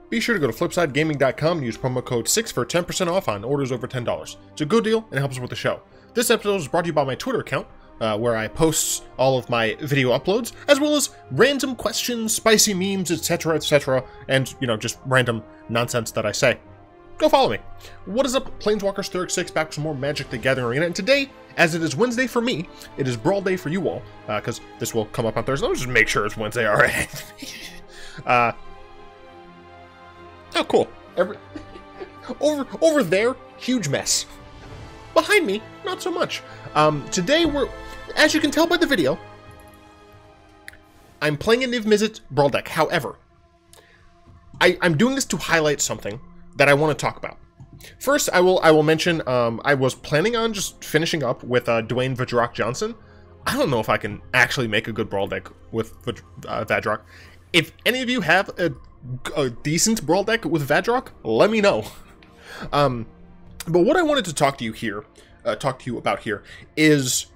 Be sure to go to flipsidegaming.com and use promo code 6 for 10% off on orders over $10. It's a good deal and it helps with the show. This episode is brought to you by my Twitter account, where I post all of my video uploads, as well as random questions, spicy memes, etc., and, just random nonsense that I say. Go follow me. What is up, Planeswalkers 36, back with some more Magic the Gathering Arena, and today, as it is Wednesday for me, it is Brawl Day for you all, because this will come up on Thursday. Let me just make sure it's Wednesday, alright. Oh, cool. Over there, huge mess. Behind me, not so much. Today as you can tell by the video, I'm playing a Niv-Mizzet Brawl deck. However, I'm doing this to highlight something that I want to talk about. First, I will mention, I was planning on just finishing up with Dwayne Vadrock Johnson. I don't know if I can actually make a good Brawl deck with Vadrock. If any of you have a decent Brawl deck with Vadrock, let me know. But what I wanted to talk to you about here is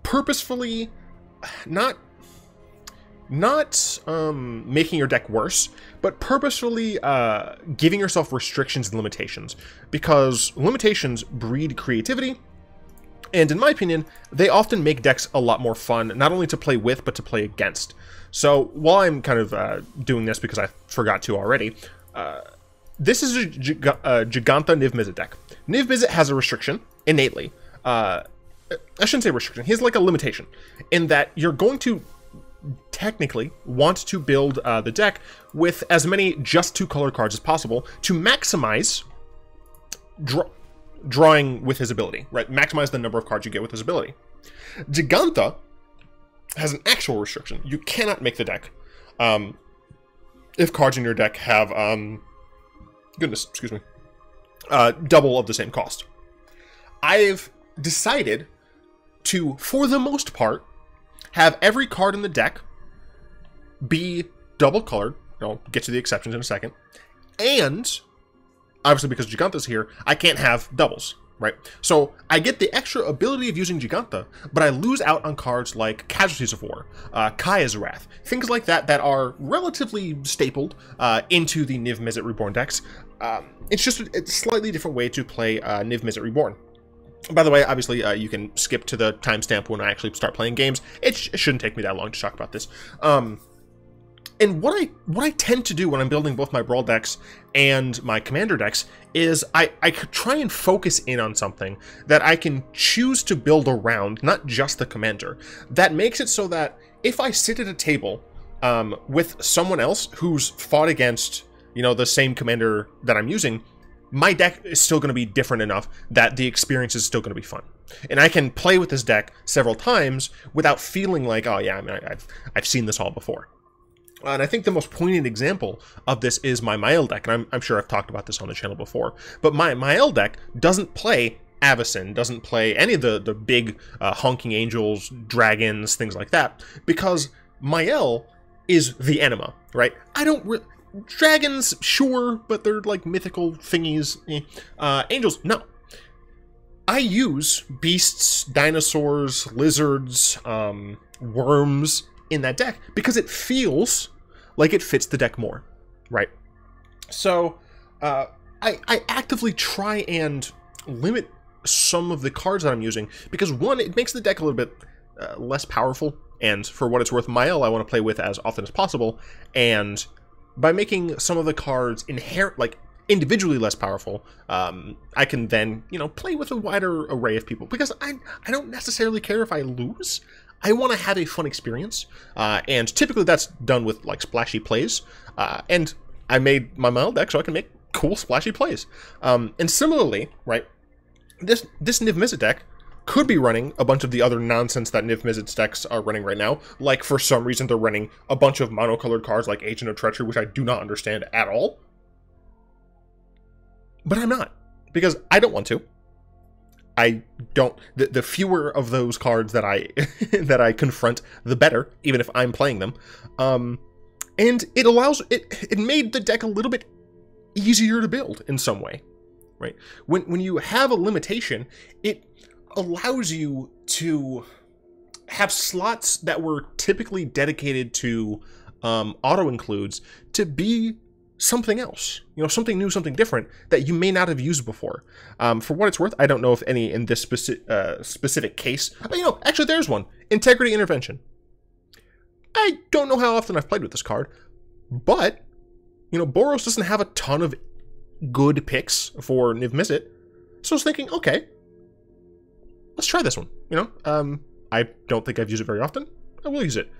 purposefully not making your deck worse, but purposefully giving yourself restrictions and limitations, because limitations breed creativity, and in my opinion, they often make decks a lot more fun, not only to play with, but to play against. So while I'm kind of doing this because I forgot to already, this is a Jegantha Niv-Mizzet deck. Niv-Mizzet has a restriction, innately. I shouldn't say restriction, he has like a limitation, in that you're going to technically want to build the deck with as many just 2 color cards as possible to maximize drawing with his ability, right? Maximize the number of cards you get with his ability. Jegantha has an actual restriction. You cannot make the deck if cards in your deck have double of the same cost. I've decided to, for the most part, have every card in the deck be double colored. I'll get to the exceptions in a second. And, obviously because Jegantha's here, I can't have doubles, right? So, I get the extra ability of using Jegantha, but I lose out on cards like Casualties of War, Kaya's Wrath, things like that that are relatively stapled into the Niv-Mizzet Reborn decks. It's just a slightly different way to play Niv-Mizzet Reborn. By the way, obviously, you can skip to the timestamp when I actually start playing games. It shouldn't take me that long to talk about this. And what I tend to do when I'm building both my Brawl decks and my Commander decks is I try and focus in on something that I can choose to build around, not just the Commander. That makes it so that if I sit at a table with someone else who's fought against, the same Commander that I'm using, my deck is still going to be different enough that the experience is still going to be fun. And I can play with this deck several times without feeling like, oh yeah, I've seen this all before. And I think the most poignant example of this is my Mael deck, and I'm sure I've talked about this on the channel before, but my Mael deck doesn't play Avacyn, doesn't play any of the big honking angels, dragons, things like that, because Mael is the anima, right? Dragons, sure, but they're like mythical thingies. Angels, no. I use beasts, dinosaurs, lizards, worms in that deck because it feels like it fits the deck more, right? So, I actively try and limit some of the cards that I'm using because, one, it makes the deck a little bit less powerful, and for what it's worth, Mael I want to play with as often as possible, and by making some of the cards individually less powerful, I can then, play with a wider array of people. Because I don't necessarily care if I lose. I want to have a fun experience. And typically that's done with, splashy plays. And I made my Mael deck so I can make cool, splashy plays. And similarly, right, this Niv-Mizzet deck could be running a bunch of the other nonsense that Niv-Mizzet's decks are running right now. Like, for some reason, they're running a bunch of monocolored cards like Agent of Treachery, which I do not understand at all. But I'm not, because I don't want to. I don't. The fewer of those cards that I that I confront, the better, even if I'm playing them. And it allows it made the deck a little bit easier to build in some way, right? When you have a limitation, it allows you to have slots that were typically dedicated to auto includes to be something else, you know, something new, something different that you may not have used before. For what it's worth, I don't know if any in this specific case, you know, actually there's one, Integrity Intervention. I don't know how often I've played with this card, but, you know, Boros doesn't have a ton of good picks for Niv-Mizzet, so I was thinking, okay, let's try this one, you know? I don't think I've used it very often. I will use it.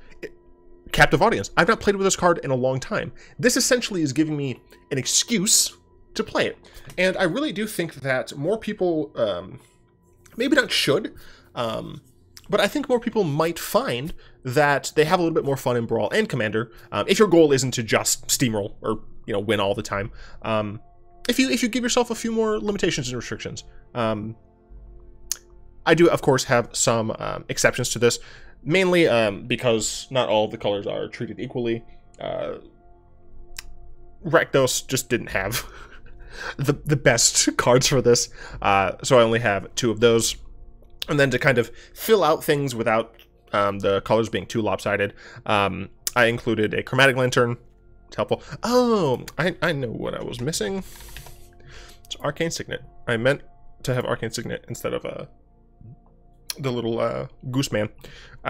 Captive Audience. I've not played with this card in a long time. This essentially is giving me an excuse to play it. And I really do think that more people, maybe not should, but I think more people might find that they have a little bit more fun in Brawl and Commander, if your goal isn't to just steamroll or, you know, win all the time. If you give yourself a few more limitations and restrictions. I do, of course, have some exceptions to this. Mainly because not all of the colors are treated equally. Rakdos just didn't have the best cards for this, so I only have 2 of those. And then to kind of fill out things without the colors being too lopsided, I included a Chromatic Lantern. It's helpful. Oh, I know what I was missing. It's Arcane Signet. I meant to have Arcane Signet instead of the little goose man.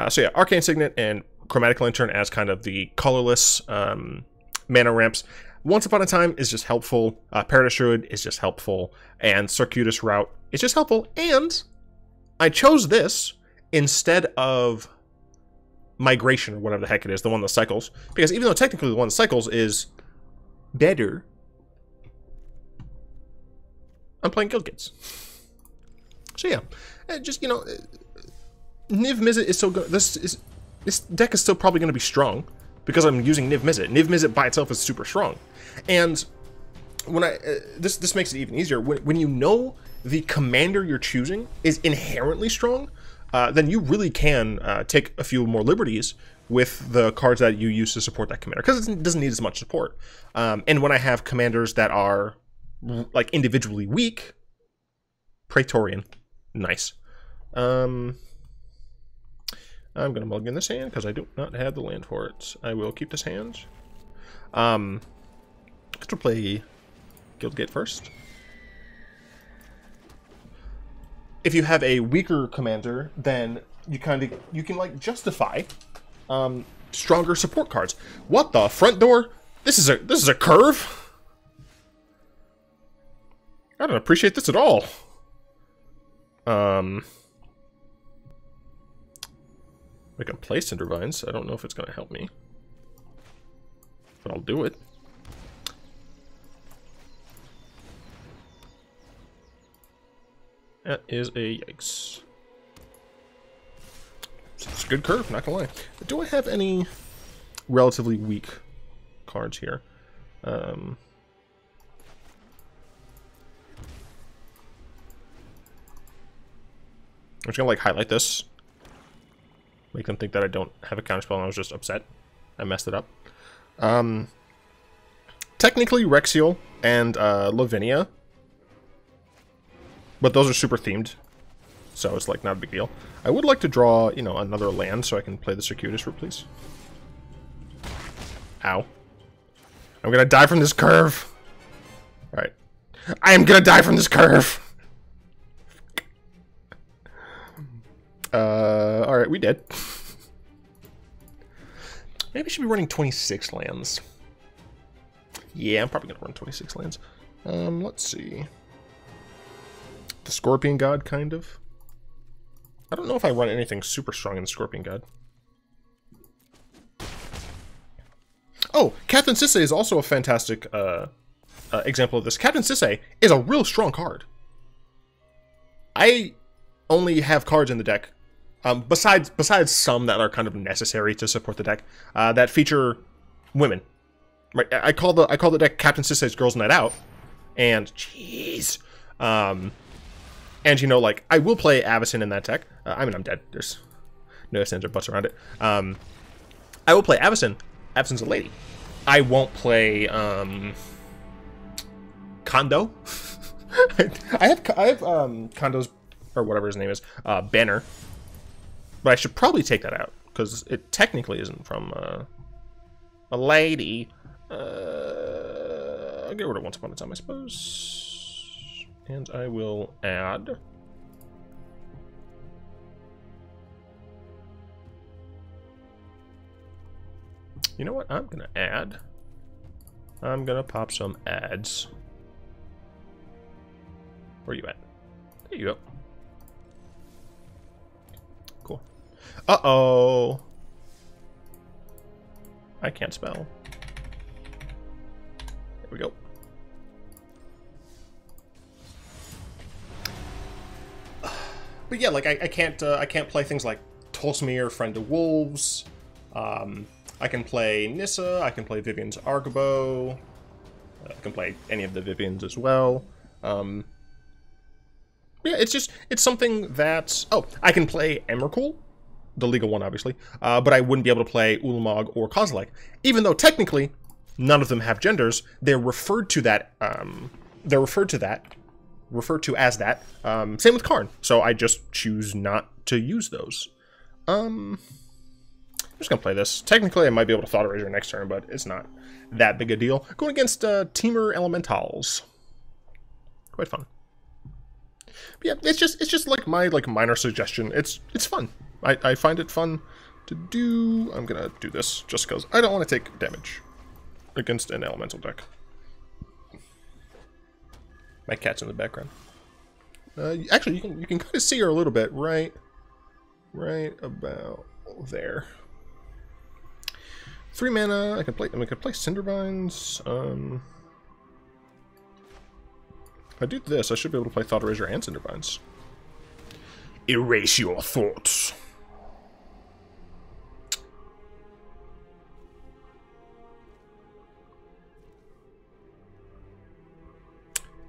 So yeah, Arcane Signet and Chromatic Lantern as kind of the colorless mana ramps. Once Upon a Time is just helpful. Paradise Druid is just helpful. And Circuitous Route is just helpful. And I chose this instead of Migration, or whatever the heck it is, the one that cycles. Because even though technically the one that cycles is better, I'm playing Guild Gates. So yeah, just, you know, Niv-Mizzet is so good. This deck is still probably going to be strong because I'm using Niv-Mizzet. Niv-Mizzet by itself is super strong, and when this makes it even easier when you know the commander you're choosing is inherently strong. Then you really can take a few more liberties with the cards that you use to support that commander, because it doesn't need as much support. And when I have commanders that are like individually weak, Praetorian, nice. I'm gonna mulligan this hand because I do not have the land for it. I will keep this hand. Let's play Guildgate first. If you have a weaker commander, then you can like justify stronger support cards. What the front door? This is a curve. I don't appreciate this at all. I can play Cinder Vines. I don't know if it's going to help me, but I'll do it. That is a yikes. It's a good curve, not gonna lie. Do I have any relatively weak cards here? I'm just gonna like highlight this, make them think that I don't have a counterspell and I was just upset. I messed it up. Technically Rexiel and Lavinia, but those are super themed, so it's like not a big deal. I would like to draw, you know, another land so I can play the Circuitous Route, please. Ow. I'm gonna die from this curve. Alright. I am gonna die from this curve! Alright, we did. Maybe I should be running 26 lands. Yeah, I'm probably gonna run 26 lands. Let's see. The Scorpion God, kind of. I don't know if I run anything super strong in the Scorpion God. Oh, Captain Sisay is also a fantastic example of this. Captain Sisay is a real strong card. I only have cards in the deck, besides some that are kind of necessary to support the deck, that feature women. Right? I call the deck Captain Sisay's Girls Night Out, and jeez, and you know, like, I will play Avacyn in that deck. I mean, I'm dead. There's no ifs, ands, or buts around it. I will play Avacyn. Avacyn's a lady. I won't play Kondo. I have Kondo's, or whatever his name is, Banner. But I should probably take that out because it technically isn't from a lady. I'll get rid of Once Upon a Time, I suppose. And I will add... You know what? I'm going to add... I'm going to pop some ads. Where are you at? There you go. Cool. Uh-oh. I can't spell. There we go. But yeah, like I can't play things like Tolsmir, Friend of Wolves. I can play Nissa. I can play Vivian's Argabo. I can play any of the Vivians as well. Yeah, it's something that... Oh, I can play Emrakul, the legal one, obviously, but I wouldn't be able to play Ulamog or Kozilek, even though technically none of them have genders. They're referred to that. Referred to as that. Same with Karn. So I just choose not to use those. I'm just gonna play this. Technically, I might be able to Thought Erasure next turn, but it's not that big a deal. Going against Temur Elementals. Quite fun. But yeah, it's just like my minor suggestion. It's fun. I find it fun to do. I'm gonna do this just because I don't want to take damage against an elemental deck. My cat's in the background. Actually, you can kind of see her a little bit, right about there. 3 mana. I can play Cindervines. If I do this, I should be able to play Thought Erasure and Cindervines. Erase your thoughts.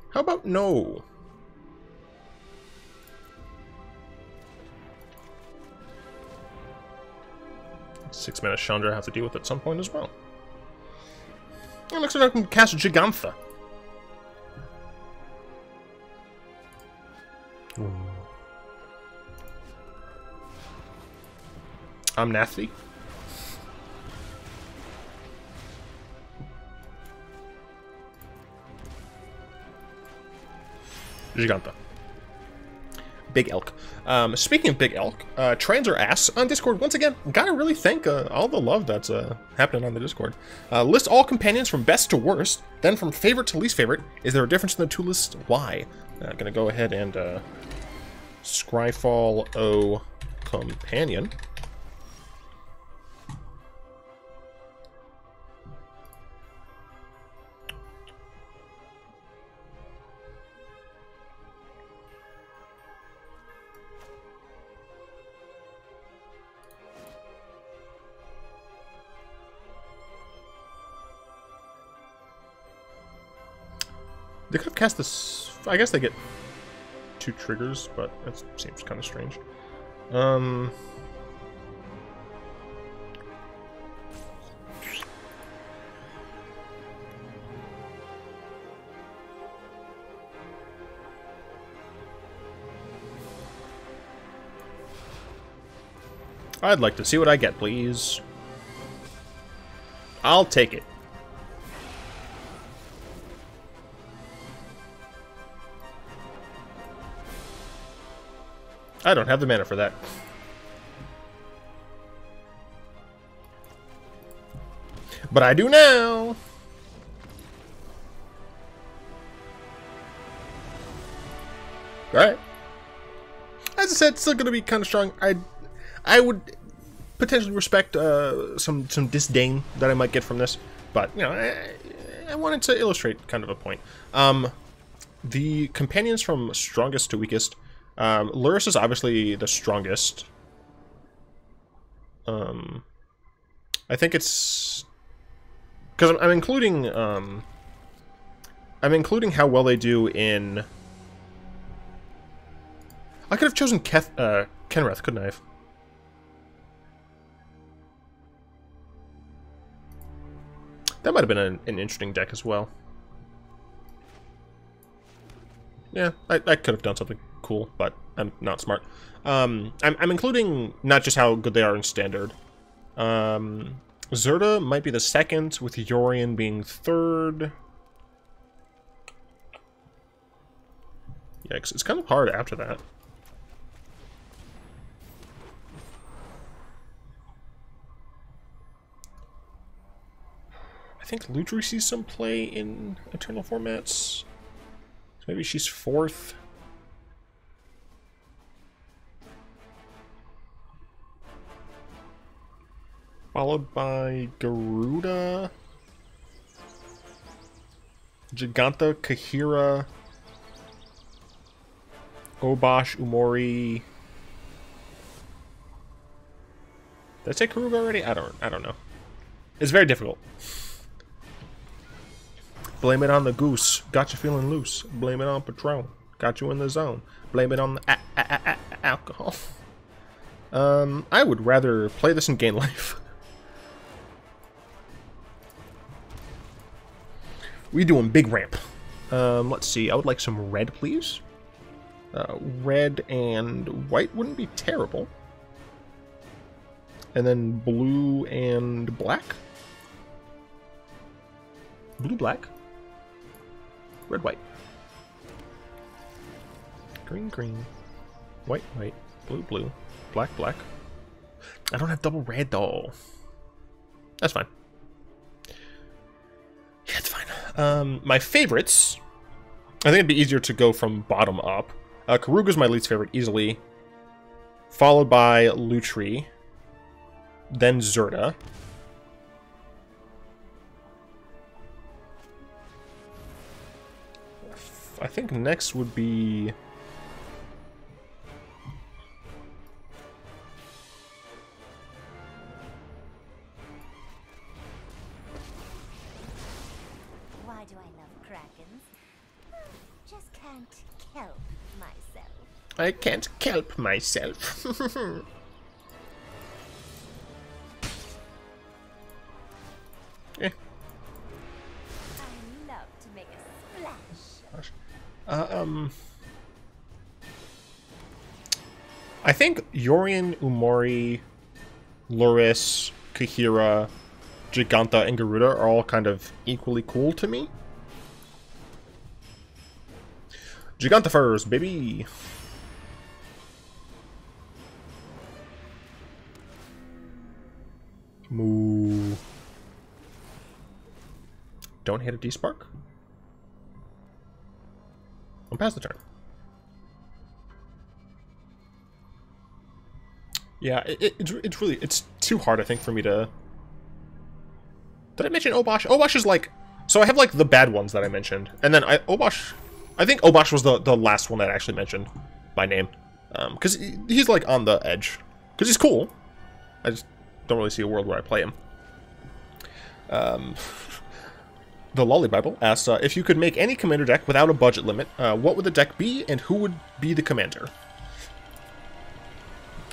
How about no? 6 mana Chandra I have to deal with at some point as well. And next time I can cast Jegantha. Omnath. Jegantha. Big Elk. Speaking of Big Elk, trans are ass on Discord. Once again, gotta really thank all the love that's happening on the Discord. List all companions from best to worst, then from favorite to least favorite. Is there a difference in the two lists? Why? I'm gonna go ahead and Scryfall O companion. They could have cast this... I guess they get 2 triggers, but that seems kind of strange. I'd like to see what I get, please. I'll take it. I don't have the mana for that. But I do now! Alright. As I said, it's still gonna be kind of strong. I would potentially respect some disdain that I might get from this. But, you know, I wanted to illustrate kind of a point. The companions from strongest to weakest... Luris is obviously the strongest. I think it's because I'm including how well they do in. I could have chosen Kenrith, couldn't I have? That might have been an interesting deck as well. Yeah, I could have done something cool, but I'm not smart. I'm including not just how good they are in standard. Zerda might be the second, with Yorion being third. Yeah, 'cause it's kind of hard after that. I think Lutri sees some play in Eternal formats. So maybe she's 4th. Followed by Garuda, Jegantha, Kahira, Obosh, Umori. Did I say Karuga already? I don't know. It's very difficult. Blame it on the goose. Got you feeling loose. Blame it on Patron. Got you in the zone. Blame it on the alcohol. I would rather play this and gain life. We doing big ramp. Let's see. I would like some red, please. Red and white wouldn't be terrible. And then blue and black. Blue, black. Red, white. Green, green. White, white. Blue, blue. Black, black. I don't have double red, though. That's fine. Yeah, it's fine. My favorites. I think it'd be easier to go from bottom up. Karuga's my least favorite, easily. Followed by Lutri. Then Zerda. I think next would be... Why do I love Krakens? Just can't help myself. I can't help myself. Eh. I love to make a splash. I think Yorion, Umori, Luris, Kahira, Jegantha, and Garuda are all kind of equally cool to me. Jegantha first, baby! Moo. Don't hit a D-Spark. I'm past the turn. Yeah, it's really, it's too hard, I think, for me to... Did I mention Obosh? Obosh is like... So I have, like, the bad ones that I mentioned. And then Obosh... I think Obosh was the last one that I actually mentioned by name. Because he's, like, on the edge. Because he's cool. I just don't really see a world where I play him. The Lolly Bible asks, if you could make any commander deck without a budget limit, what would the deck be, and who would be the commander?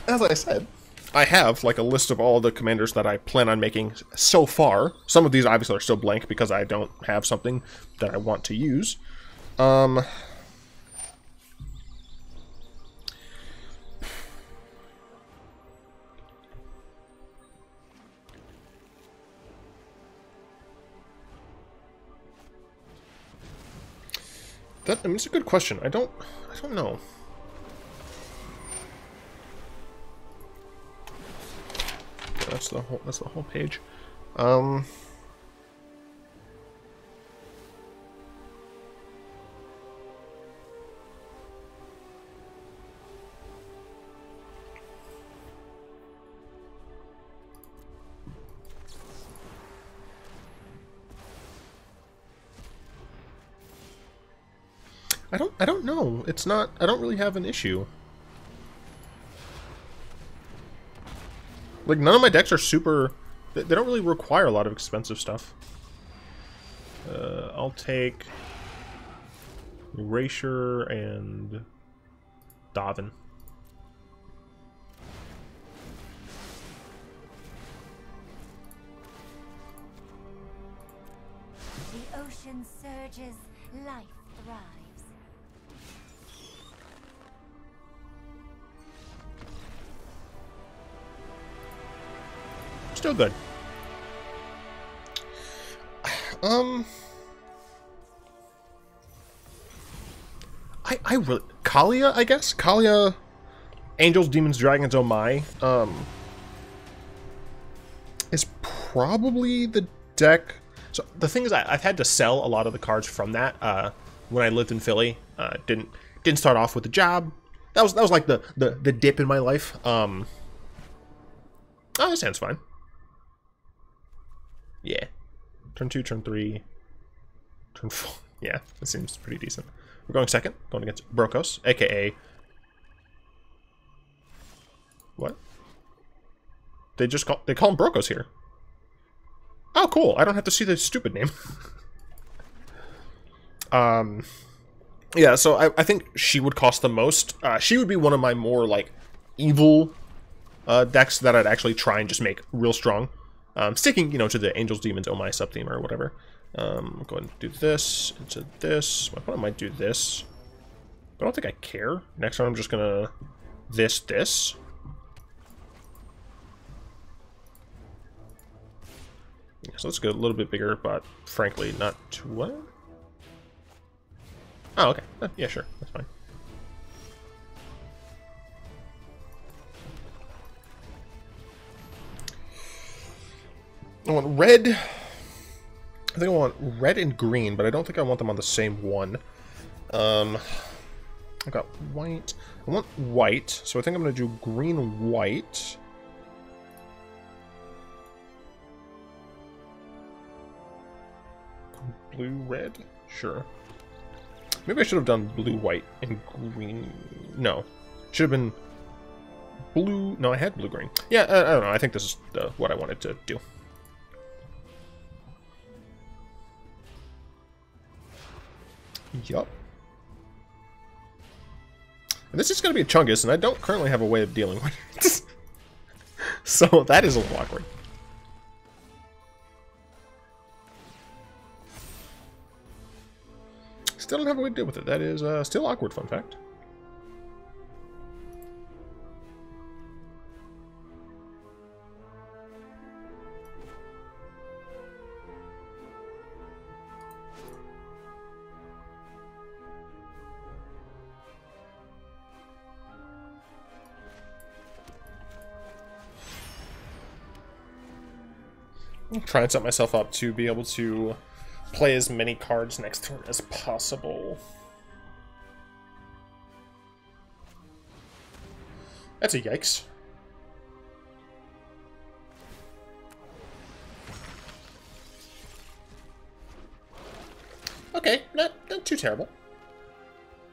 As I said, I have, like, a list of all the commanders that I plan on making so far. Some of these obviously are still blank because I don't have something that I want to use. I mean, it's a good question. I don't know. That's the whole page. I don't know. It's not, I don't really have an issue. Like, none of my decks are super... They don't really require a lot of expensive stuff. I'll take... Erasure and... Davin. The ocean surges, life thrives. Still good. I really... Kalia, I guess? Kalia, Angels, Demons, Dragons, oh my. Is probably the deck... So, the thing is, I've had to sell a lot of the cards from that, when I lived in Philly. Didn't start off with a job. That was like the dip in my life. Oh, this hand's fine. Yeah. Turn 2, turn 3, turn 4. Yeah, that seems pretty decent. We're going second, going against Brokkos, aka... What? They call him Brokkos here. Oh, cool. I don't have to see the stupid name. Yeah, so I think she would cost the most. She would be one of my more, like, evil decks that I'd actually try and just make real strong. Sticking, you know, to the Angels, Demons, Oh My sub-theme or whatever. I'll go ahead and do this into this. My opponent might do this. But I don't think I care. Next time I'm just gonna... this. Yeah, so let's go a little bit bigger, but frankly, not too... What? Oh, okay. Yeah, sure. That's fine. I want red. I think I want red and green, but I don't think I want them on the same one. I got white. I want white, so I think I'm going to do green and white. Blue, red? Sure. Maybe I should have done blue, white, and green. No. Should have been blue. No, I had blue, green. Yeah, I don't know. I think this is what I wanted to do. Yup. And this is going to be a Chungus, and I don't currently have a way of dealing with it. So that is a little awkward. Still don't have a way to deal with it. That is still awkward, fun fact. I'm trying to set myself up to be able to play as many cards next turn as possible. That's a yikes. Okay, not too terrible.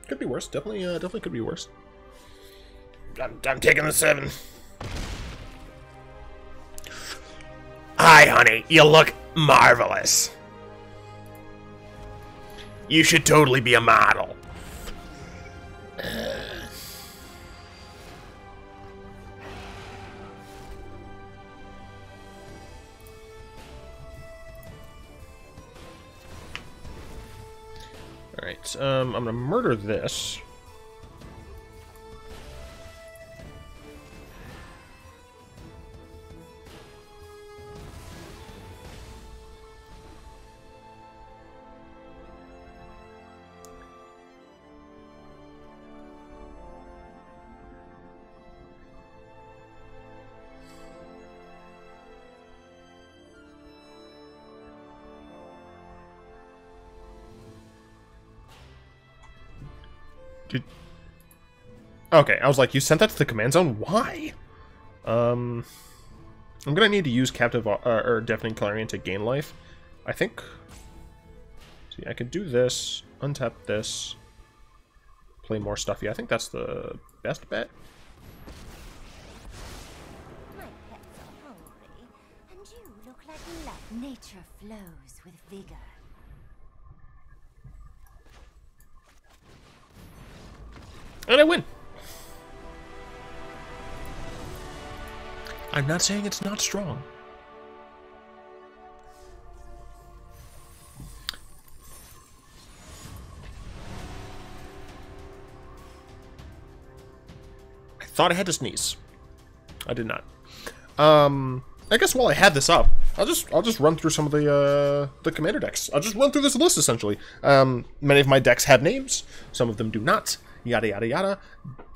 Could be worse. Definitely could be worse. I'm taking the 7. Hi, honey. You look marvelous. You should totally be a model. Alright, I'm gonna murder this. Okay, I was like, you sent that to the command zone? Why? I'm gonna need to use Captive or Deafening Clarion to gain life. I think... See, I could do this, untap this, play more stuff. Yeah, I think that's the best bet. My pets are hungry, and you look like love. Nature flows with vigor. And I win! I'm not saying it's not strong. I thought I had to sneeze. I did not. I guess while I had this up, I'll just run through some of the commander decks. I'll just run through this list essentially. Many of my decks have names, some of them do not. Yada yada yada.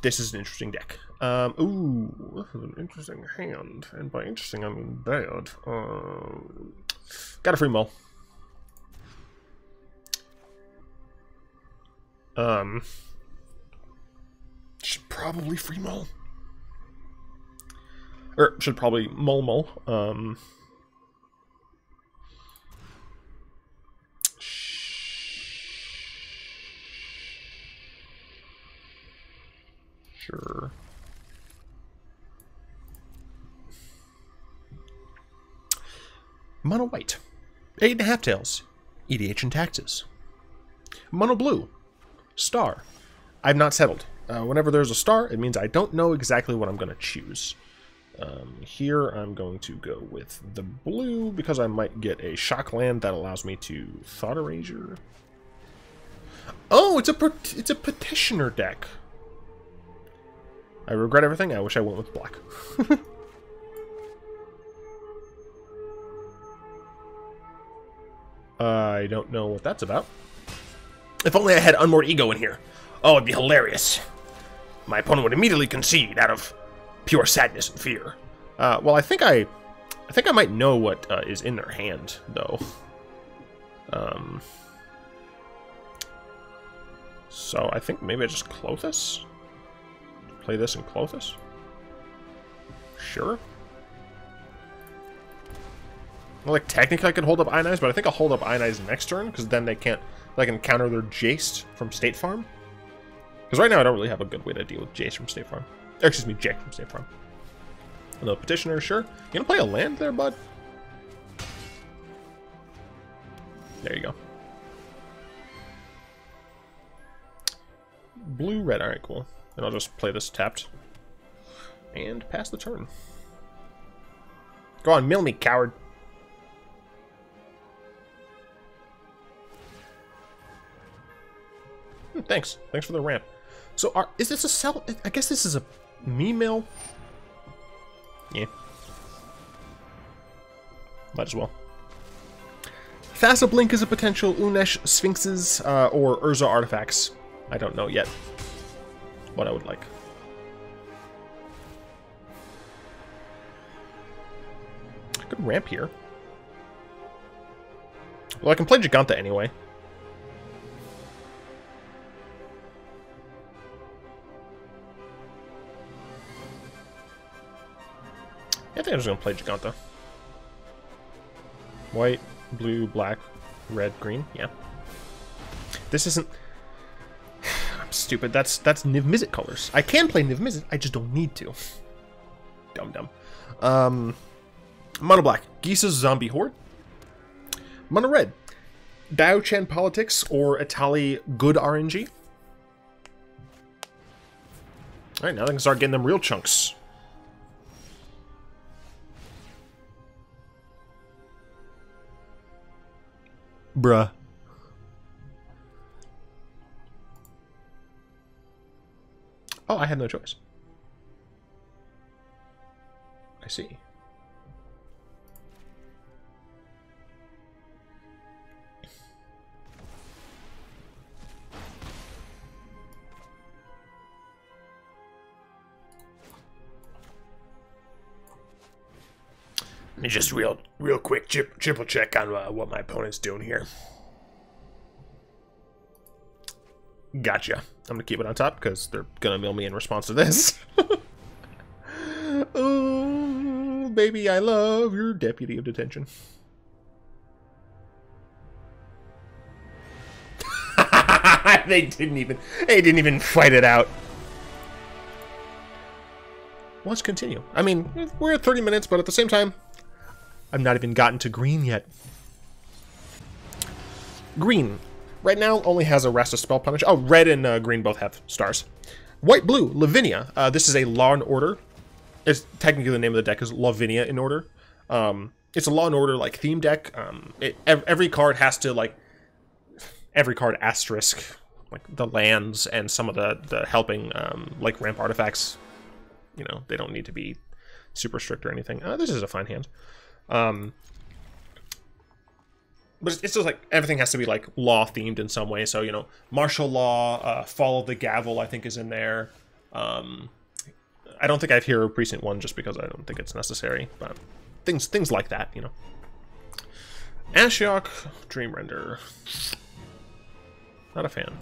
This is an interesting deck. Ooh, this is an interesting hand, and by interesting I mean bad. Got a free mull. Should probably free mull. Or should probably mull. Sure. Mono white, 8.5 tails, EDH and taxes. Mono blue, star. I've not settled. Whenever there's a star, it means I don't know exactly what I'm going to choose. Here I'm going to go with the blue because I might get a shock land that allows me to Thought Erasure. Oh, it's a petitioner deck. I regret everything. I wish I went with black. I don't know what that's about. If only I had Unmoored Ego in here. Oh, it'd be hilarious. My opponent would immediately concede out of pure sadness and fear. Well, I think I might know what is in their hand, though. So I think maybe I just Clothis? Play this and Clothis? Sure. Well, like, technically I could hold up Ionize, but I think I'll hold up Ionize next turn, because then they can counter their Jace from State Farm. Because right now I don't really have a good way to deal with Jace from State Farm. Or, excuse me, Jake from State Farm. Another petitioner, sure. You gonna play a land there, bud? There you go. Blue, red, alright, cool. And I'll just play this tapped. And pass the turn. Go on, mill me, coward. Thanks. Thanks for the ramp. So, is this a sell? I guess this is a me mill. Yeah. Might as well. Thassa is a potential Unesh Sphinxes or Urza artifacts. I don't know yet what I would like. Good ramp here. Well, I can play Jegantha anyway. I think I'm just going to play Jegantha. White, blue, black, red, green. Yeah. This isn't... I'm stupid. That's Niv-Mizzet colors. I can play Niv-Mizzet. I just don't need to. Dumb. Mono black. Gisa's Zombie Horde. Mono red. Dao Chen Politics or Itali Good RNG. Alright, now they can start getting them real chunks. Bruh. Oh, I have no choice. I see. Let me just real quick triple check on what my opponent's doing here. Gotcha. I'm gonna keep it on top because they're gonna mill me in response to this. Oh, baby, I love your deputy of detention. They didn't even fight it out. Let's continue. I mean, we're at 30 minutes, but at the same time, I've not even gotten to green yet. Green. Right now only has a Rasta Spell Punish. Oh, red and green both have stars. White, blue, Lavinia. This is a Law and Order. It's technically the name of the deck is Lavinia in Order. It's a Law and Order like theme deck. Every card has to like every card asterisk like the lands and some of the helping like ramp artifacts. You know, they don't need to be super strict or anything. This is a fine hand. but it's just like everything has to be like law themed in some way. So, you know, martial law, Fall of the Gavel, I think is in there. I don't think I have Hero Precinct 1 just because I don't think it's necessary, but things like that, you know. Ashiok, Dream Render. Not a fan.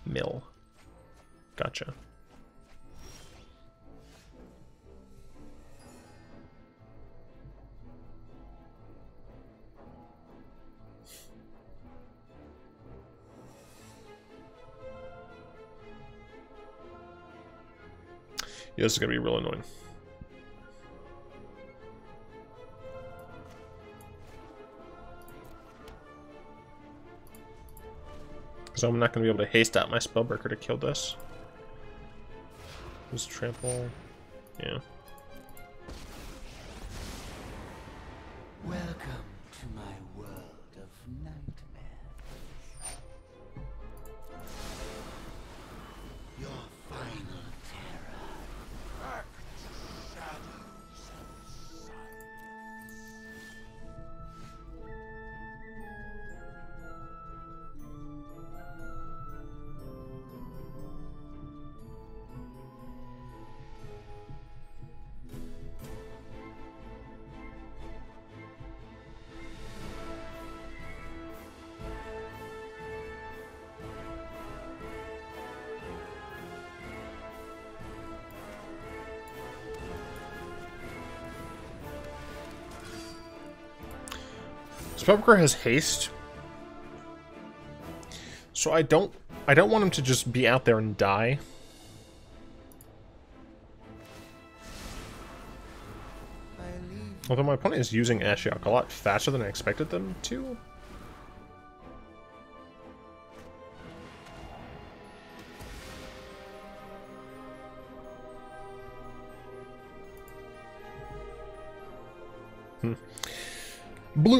Mill. Gotcha. Yeah, this is gonna be real annoying. So I'm not gonna be able to haste out my Spellbreaker to kill this. Just trample. Yeah. Welcome to my world of nightmares. Your final terror. Back to shadows and silence. Spellbreaker has haste, so I don't want him to just be out there and die. Although my opponent is using Ashiok a lot faster than I expected them to.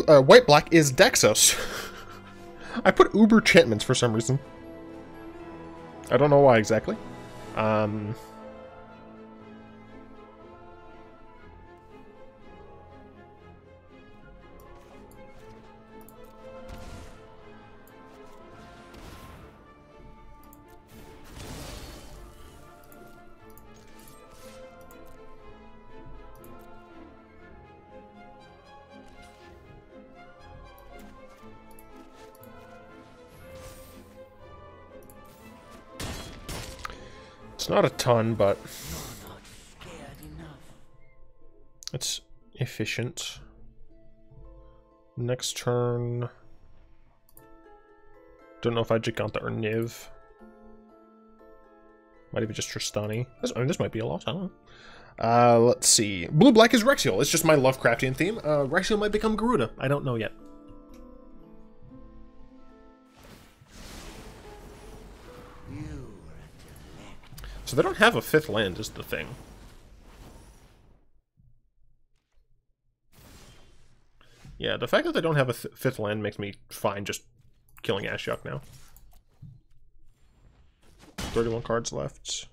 White black is Dexos. I put Uber Enchantments for some reason. I don't know why exactly. It's not a ton, but it's efficient. Next turn, don't know if I Jegantha or Niv. Might even just Tristani. I mean, this might be a loss. I don't know. Let's see. Blue black is Rexiel. It's just my Lovecraftian theme. Rexiel might become Garuda. I don't know yet. So they don't have a 5th land is the thing. Yeah, the fact that they don't have a 5th land makes me fine just killing Ashiok now. 31 cards left.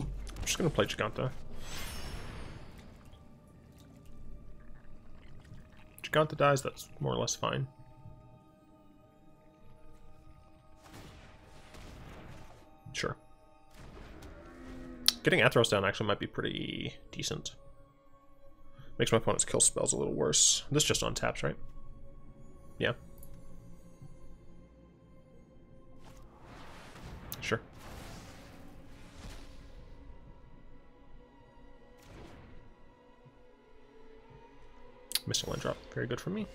I'm just gonna play Jegantha. Jegantha dies, that's more or less fine. Sure. Getting Athros down actually might be pretty decent. Makes my opponent's kill spells a little worse. This just untaps, right? Yeah. Sure. Missile land drop. Very good for me.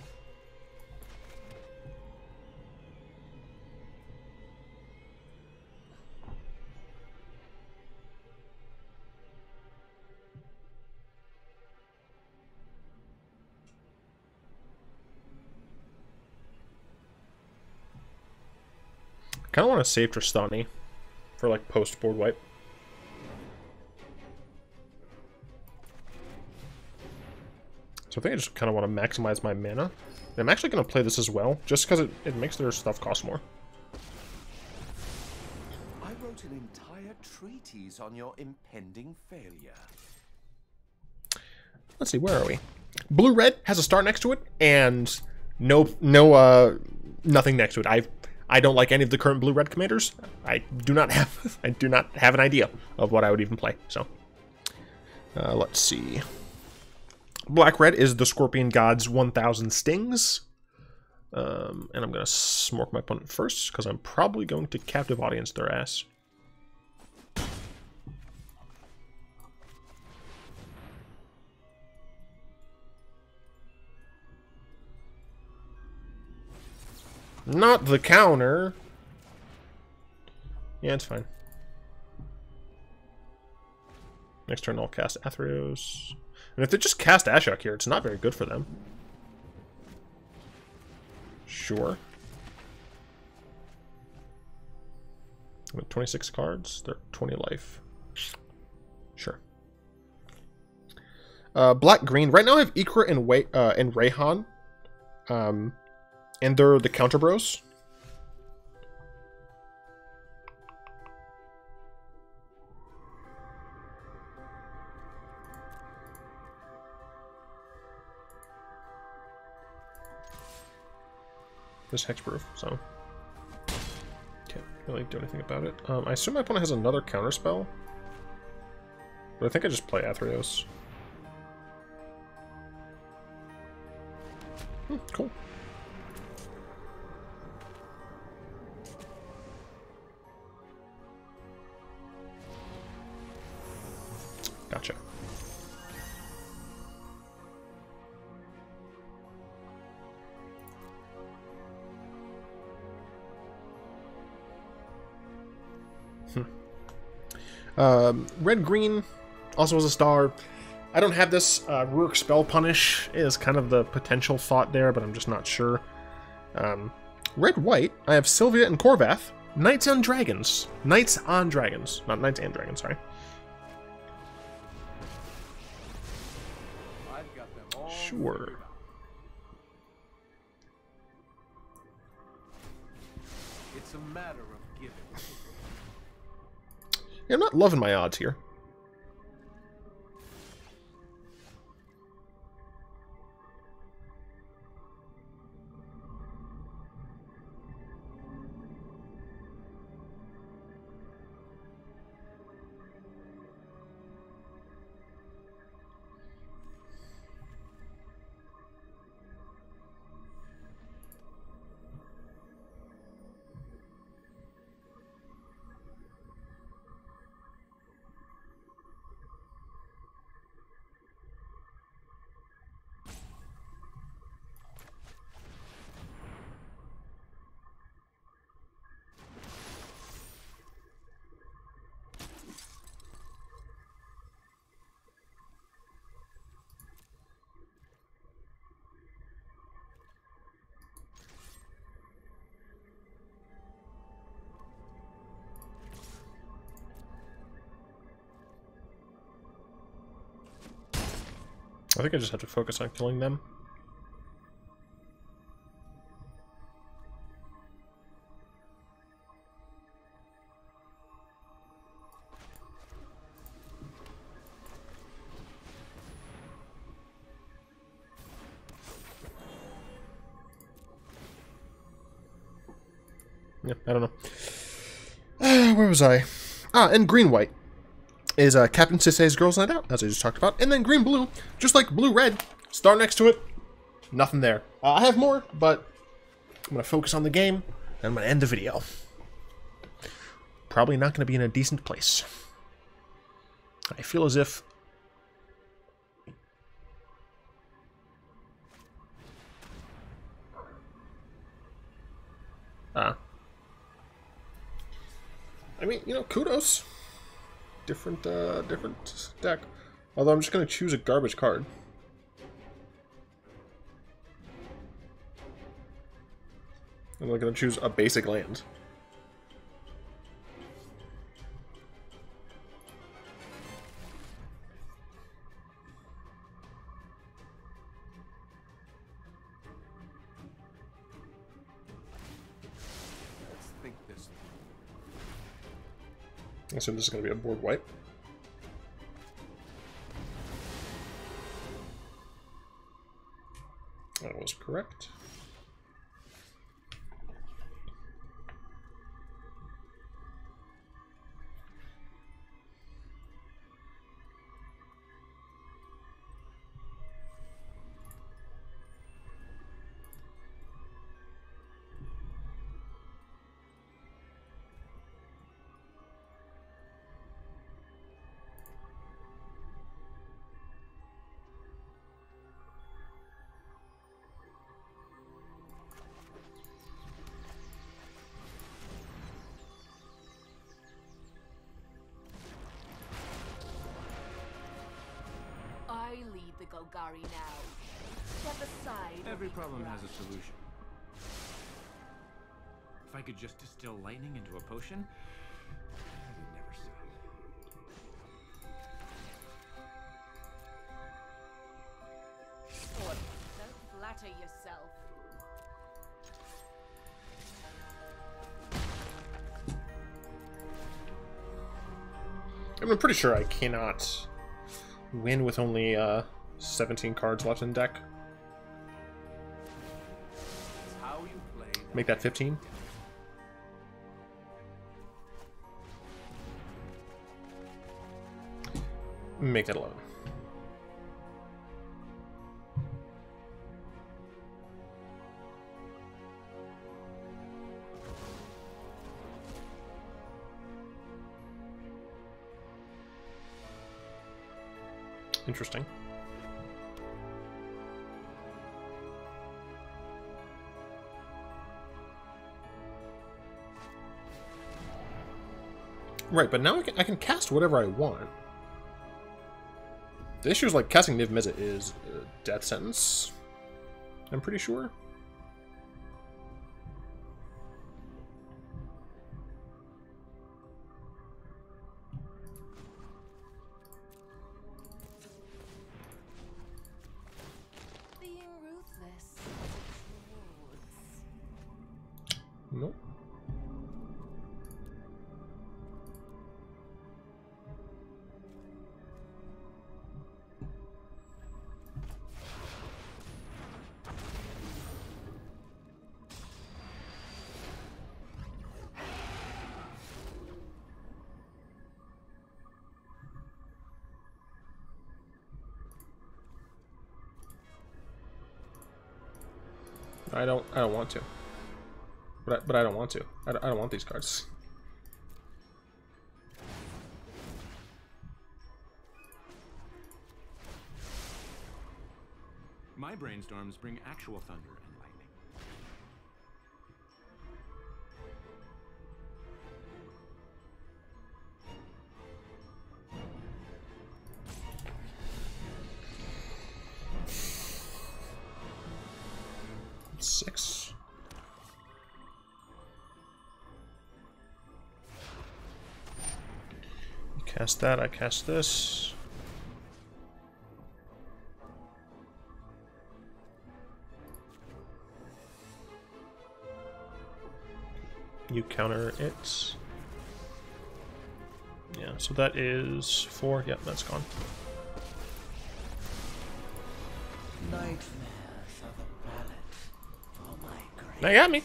I kind of want to save Tristani for like post board wipe. So I think I just kind of want to maximize my mana. I'm actually going to play this as well, just because it makes their stuff cost more. I wrote an entire treatise on your impending failure. Let's see, where are we? Blue-red has a star next to it, and nothing next to it. I don't like any of the current blue-red commanders. I do not have an idea of what I would even play. So, let's see. Black-red is the Scorpion God's 1,000 Stings. And I'm going to smork my opponent first, because I'm probably going to Captive Audience their ass. Not the counter. Yeah, it's fine. Next turn I'll cast Athreos. And if they just cast Ashiok here, it's not very good for them. Sure. With 26 cards, they're 20 life. Sure. Black-green. Right now I have ikoria and Rahn. And they're the counter bros. This hexproof, so can't really do anything about it. I assume my opponent has another counter spell, but I think I just play Athreos. Cool. Gotcha. Red-green also has a star. I don't have this. Rurik Spell Punish is kind of the potential thought there, but I'm just not sure. Red-white, I have Sylvia and Korvath. Knights on Dragons. Knights on Dragons. Not Knights and Dragons, sorry. Sure. It's a matter of giving. Yeah, I'm not loving my odds here. I think I just have to focus on killing them. Yeah, I don't know. Where was I? And green-white is Captain Sisay's Girls Night Out, as I just talked about. And then green-blue, just like blue-red, star next to it, nothing there. I have more, but I'm going to focus on the game, and I'm going to end the video. Probably not going to be in a decent place. I feel as if... I mean, you know, kudos. Different deck. Although I'm just going to choose a garbage card. I'm going to choose a basic land. I assume this is going to be a board wipe. That was correct. I lead the Golgari now. Step aside. Every problem has a solution. If I could just distill lightning into a potion, I would never sell. Don't flatter yourself. I'm pretty sure I cannot win with only 17 cards left in deck. How you play that. Make that 15. Make that 11. Interesting. Right, but now I can cast whatever I want. The issue is like casting Niv-Mizzet is a death sentence. I'm pretty sure. Being ruthless towards. Nope. I don't want to. But I don't want to. I don't want these cards. My brainstorms bring actual thunder and lightning. Six. You cast that, I cast this. You counter it. Yeah, so that is 4. Yep, that's gone. Nightmares of a palette for my grave. They got me.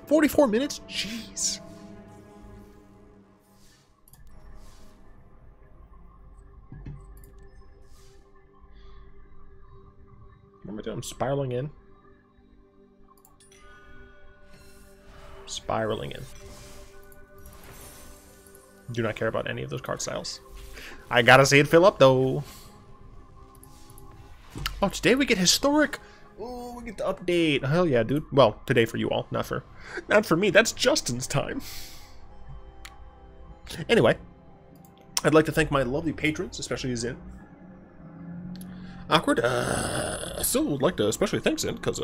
44 minutes? Jeez. What am I doing? I'm spiraling in. Spiraling in. Do not care about any of those card styles. I gotta see it fill up though. Oh, today we get historic. Oh, we get the update. Hell yeah, dude. Well, today for you all, not for me. That's Justin's time. Anyway, I'd like to thank my lovely patrons, especially Zin. Awkward. I still would like to especially thank Zin, because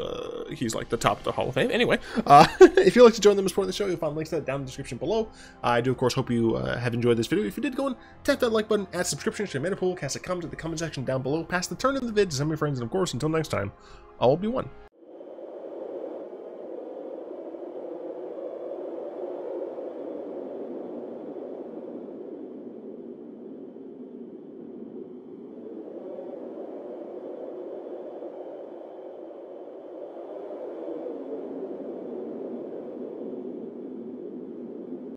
he's like the top of the Hall of Fame. Anyway, if you'd like to join them as part of the show, you'll find links to that down in the description below. I do, of course, hope you have enjoyed this video. If you did, go and tap that like button, add subscription to your meta pool, cast a comment in the comment section down below, pass the turn in the vid to some of your friends, and of course, until next time, I'll be one.